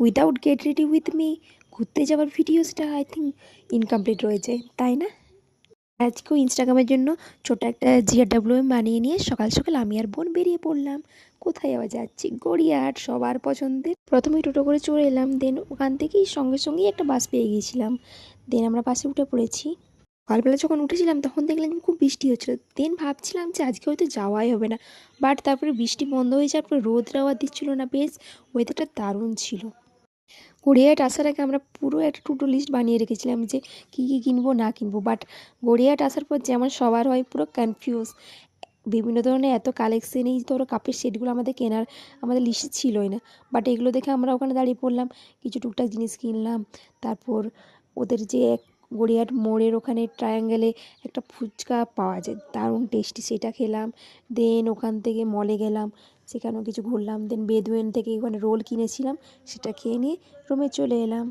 Without get ready with me ঘুরতে যাওয়ার ভিডিওসটা I think incomplete রয়েছে, তাই না? আজকেও ইনস্টাগ্রামের জন্য ছোট একটা জিআরডব্লিউএম বানিয়ে নিয়ে সকাল সকাল আমি আর বোন বেরিয়ে পড়লাম। কোথায় আবার যাচ্ছি? গড়িয়াহাট, সবার পছন্দের। প্রথমেই টোটো করে চলে এলাম, দেন ওখান থেকেই সঙ্গে সঙ্গেই একটা বাস পেয়ে গিয়েছিলাম। দেন আমরা বাসে উঠে পড়েছি। সকালবেলা যখন উঠেছিলাম তখন দেখলাম খুব বৃষ্টি হচ্ছিল। দেন ভাবছিলাম যে আজকে হয়তো যাওয়াই হবে না, বাট তারপরে বৃষ্টি বন্ধ হয়ে যাওয়ার পরে রোদটাও আর দিচ্ছিল না, বেশ ওয়েদারটা দারুণ ছিল। গড়িয়াহাট আসার আগে আমরা পুরো একটা টু ডু লিস্ট বানিয়ে রেখেছিলাম যে কী কী কিনবো না কিনবো, বাট গড়িয়াহাট আসার পর যেমন সবার হয় পুরো কনফিউজ। বিভিন্ন ধরনের এত কালেকশন, এই ধরো কাপের সেটগুলো আমাদের লিস্টে ছিলই না, বাট এগুলো দেখে আমরা ওখানে দাঁড়িয়ে পড়লাম, কিছু টুকটাক জিনিস কিনলাম। তারপর ওদের যে গড়িয়াহাট মোড়ের ওখানে ট্রায়াঙ্গেলে একটা ফুচকা পাওয়া যায় দারুণ টেস্টি, সেটা খেলাম। দেন ওখান থেকে মলে গেলাম, সেখানেও কিছু ঘুরলাম। দেন বেদুয়েন থেকে ওখানে রোল কিনেছিলাম, সেটা খেয়ে নিয়ে রুমে চলে এলাম।